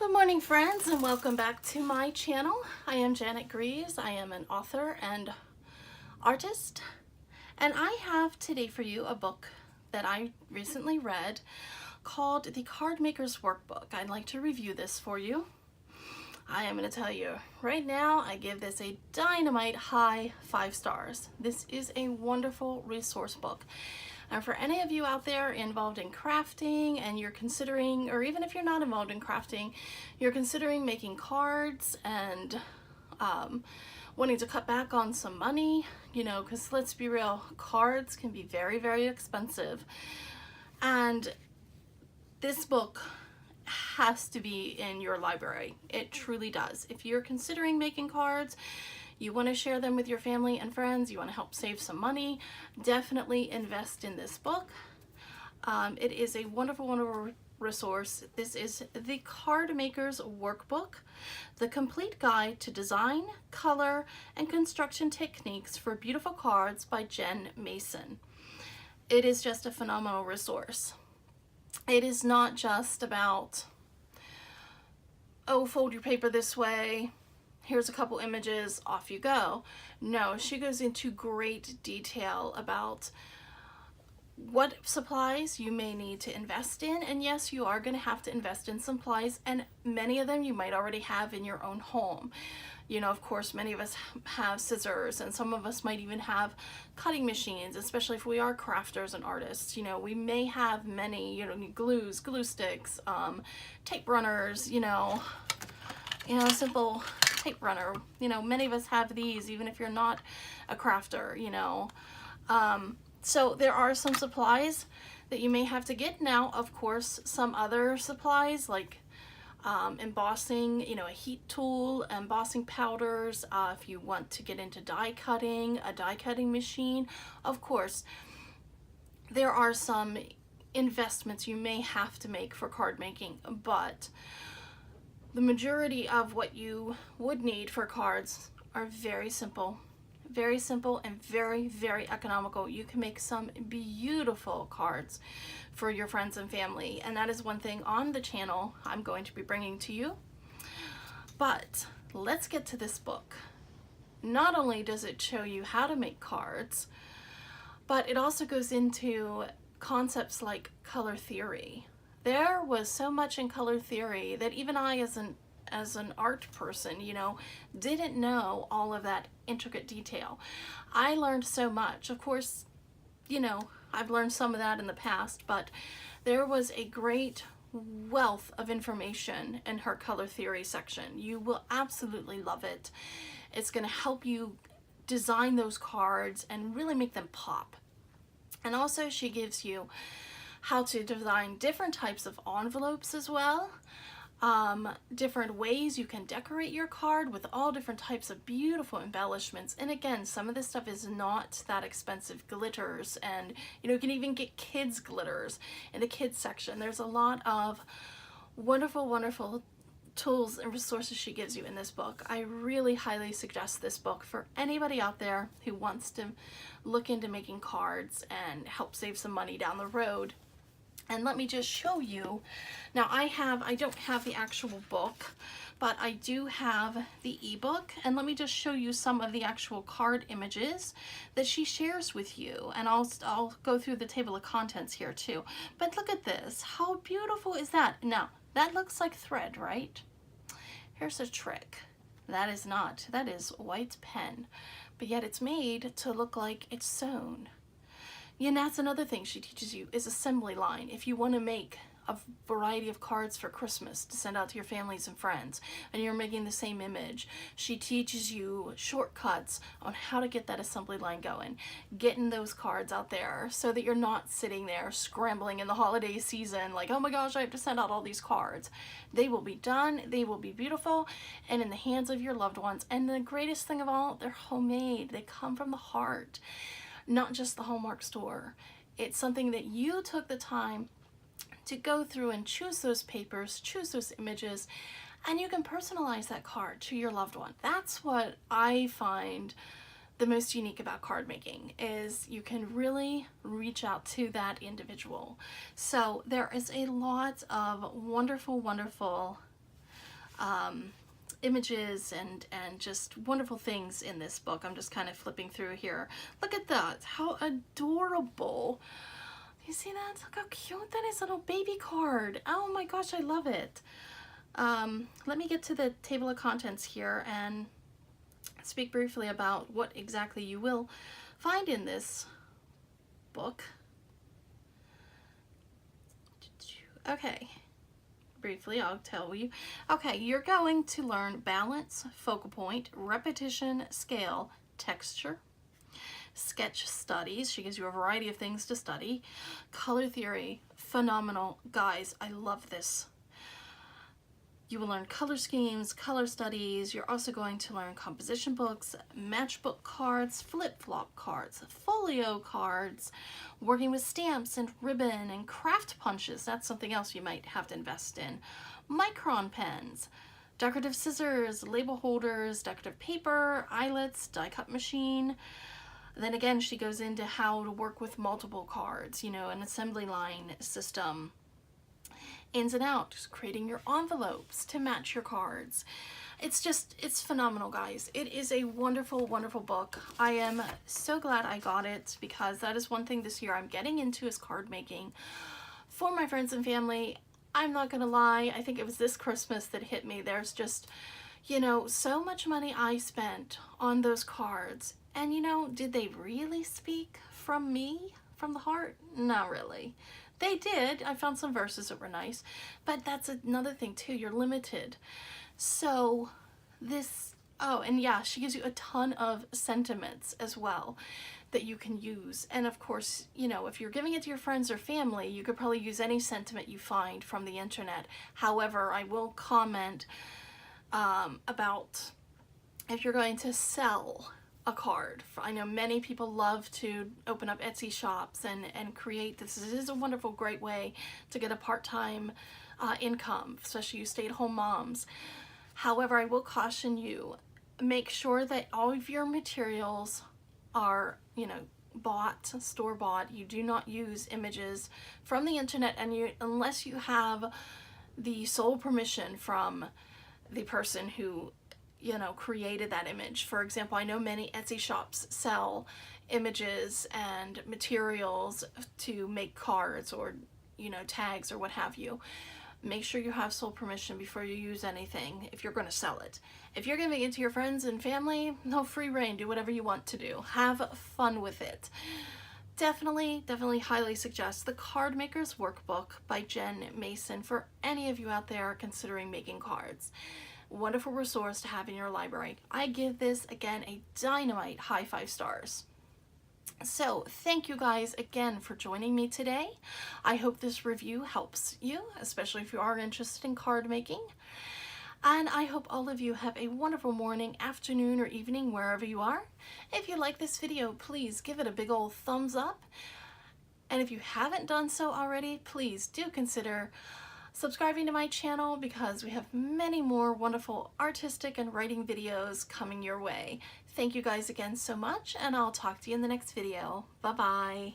Good morning, friends, and welcome back to my channel. I am Janet Greaves. I am an author and artist, and I have today for you a book that I recently read called The Cardmaker's Workbook. I'd like to review this for you. I am going to tell you right now, I give this a dynamite high 5 stars. This is a wonderful resource book. And for any of you out there involved in crafting and you're considering, or even if you're not involved in crafting, you're considering making cards and wanting to cut back on some money, you know, because let's be real, cards can be very, very expensive. And this book has to be in your library. It truly does. If you're considering making cards, you want to share them with your family and friends, you want to help save some money, definitely invest in this book. It is a wonderful, wonderful resource. This is The Cardmaker's Workbook, the complete guide to design, color, and construction techniques for beautiful cards by Jenn Mason. It is just a phenomenal resource. It is not just about, oh, fold your paper this way, here's a couple images, off you go. No, she goes into great detail about what supplies you may need to invest in, and yes, you are going to have to invest in supplies, and many of them you might already have in your own home. You know, of course, many of us have scissors, and some of us might even have cutting machines, especially if we are crafters and artists. You know, we may have many, you know, glues, glue sticks, tape runners, simple tape runner. You know, many of us have these, even if you're not a crafter, you know. So there are some supplies that you may have to get. Now, of course, some other supplies like embossing, you know, a heat tool, embossing powders, if you want to get into die cutting, a die cutting machine. Of course, there are some investments you may have to make for card making, but the majority of what you would need for cards are very simple and very, very economical. You can make some beautiful cards for your friends and family, and that is one thing on the channel I'm going to be bringing to you. But let's get to this book. Not only does it show you how to make cards, but it also goes into concepts like color theory. There was so much in color theory that even I, as an art person, you know, didn't know all of that intricate detail. I learned so much. Of course, you know, I've learned some of that in the past, but there was a great wealth of information in her color theory section. You will absolutely love it. It's going to help you design those cards and really make them pop. And also she gives you how to design different types of envelopes as well. Different ways you can decorate your card with all different types of beautiful embellishments. And again, some of this stuff is not that expensive. Glitters, and you know, you can even get kids glitters in the kids section. There's a lot of wonderful, wonderful tools and resources she gives you in this book. I really highly suggest this book for anybody out there who wants to look into making cards and help save some money down the road. And let me just show you. Now I don't have the actual book, but I do have the ebook, and let me just show you some of the actual card images that she shares with you. And I'll go through the table of contents here too. But look at this. How beautiful is that? Now, that looks like thread, right? Here's a trick. That is not. That is white pen, but yet it's made to look like it's sewn. Yeah, and that's another thing she teaches you is assembly line. If you want to make a variety of cards for Christmas to send out to your families and friends, and you're making the same image, she teaches you shortcuts on how to get that assembly line going, getting those cards out there so that you're not sitting there scrambling in the holiday season like, oh my gosh, I have to send out all these cards. They will be done, they will be beautiful, and in the hands of your loved ones. And the greatest thing of all, they're homemade. They come from the heart. Not just the Hallmark store. It's something that you took the time to go through and choose those papers, choose those images, and you can personalize that card to your loved one. That's what I find the most unique about card making, is you can really reach out to that individual. So there is a lot of wonderful, wonderful images and just wonderful things in this book. I'm just kind of flipping through here. Look at that, how adorable. You see that? Look how cute that is, little baby card. Oh my gosh, I love it. Let me get to the table of contents here and speak briefly about what exactly you will find in this book. Okay, briefly I'll tell you. Okay, you're going to learn balance, focal point, repetition, scale, texture, sketch studies. She gives you a variety of things to study. Color theory, phenomenal. Guys, I love this. You will learn color schemes, color studies. You're also going to learn composition books, matchbook cards, flip-flop cards, folio cards, working with stamps and ribbon and craft punches. That's something else you might have to invest in. Micron pens, decorative scissors, label holders, decorative paper, eyelets, die cut machine. Then again, she goes into how to work with multiple cards, you know, an assembly line system. Ins and outs, creating your envelopes to match your cards. It's phenomenal, guys. It is a wonderful, wonderful book. I am so glad I got it, because that is one thing this year I'm getting into, is card making for my friends and family. I'm not gonna lie, I think it was this Christmas that hit me. There's just, you know, so much money I spent on those cards, and you know, did they really speak from me, from the heart? Not really. They did. I found some verses that were nice, but that's another thing too. You're limited. So this, oh, and yeah, she gives you a ton of sentiments as well that you can use. And of course, you know, if you're giving it to your friends or family, you could probably use any sentiment you find from the internet. However, I will comment about if you're going to sell a card. I know many people love to open up Etsy shops and create this. This is a wonderful, great way to get a part-time income, especially you stay-at-home moms. However, I will caution you, make sure that all of your materials are, you know, bought, store-bought. You do not use images from the internet, and unless you have the sole permission from the person who, you know, created that image. For example, I know many Etsy shops sell images and materials to make cards or, you know, tags or what have you. Make sure you have sole permission before you use anything if you're going to sell it. If you're giving it to your friends and family, no, free reign, do whatever you want to do. Have fun with it. Definitely highly suggest the Cardmaker's Workbook by Jenn Mason for any of you out there considering making cards. Wonderful resource to have in your library. I give this, again, a dynamite high 5 stars. So thank you guys again for joining me today. I hope this review helps you, especially if you are interested in card making. And I hope all of you have a wonderful morning, afternoon, or evening, wherever you are. If you like this video, please give it a big old thumbs up. And if you haven't done so already, please do consider subscribing to my channel, because we have many more wonderful artistic and writing videos coming your way. Thank you guys again so much, and I'll talk to you in the next video. Bye-bye.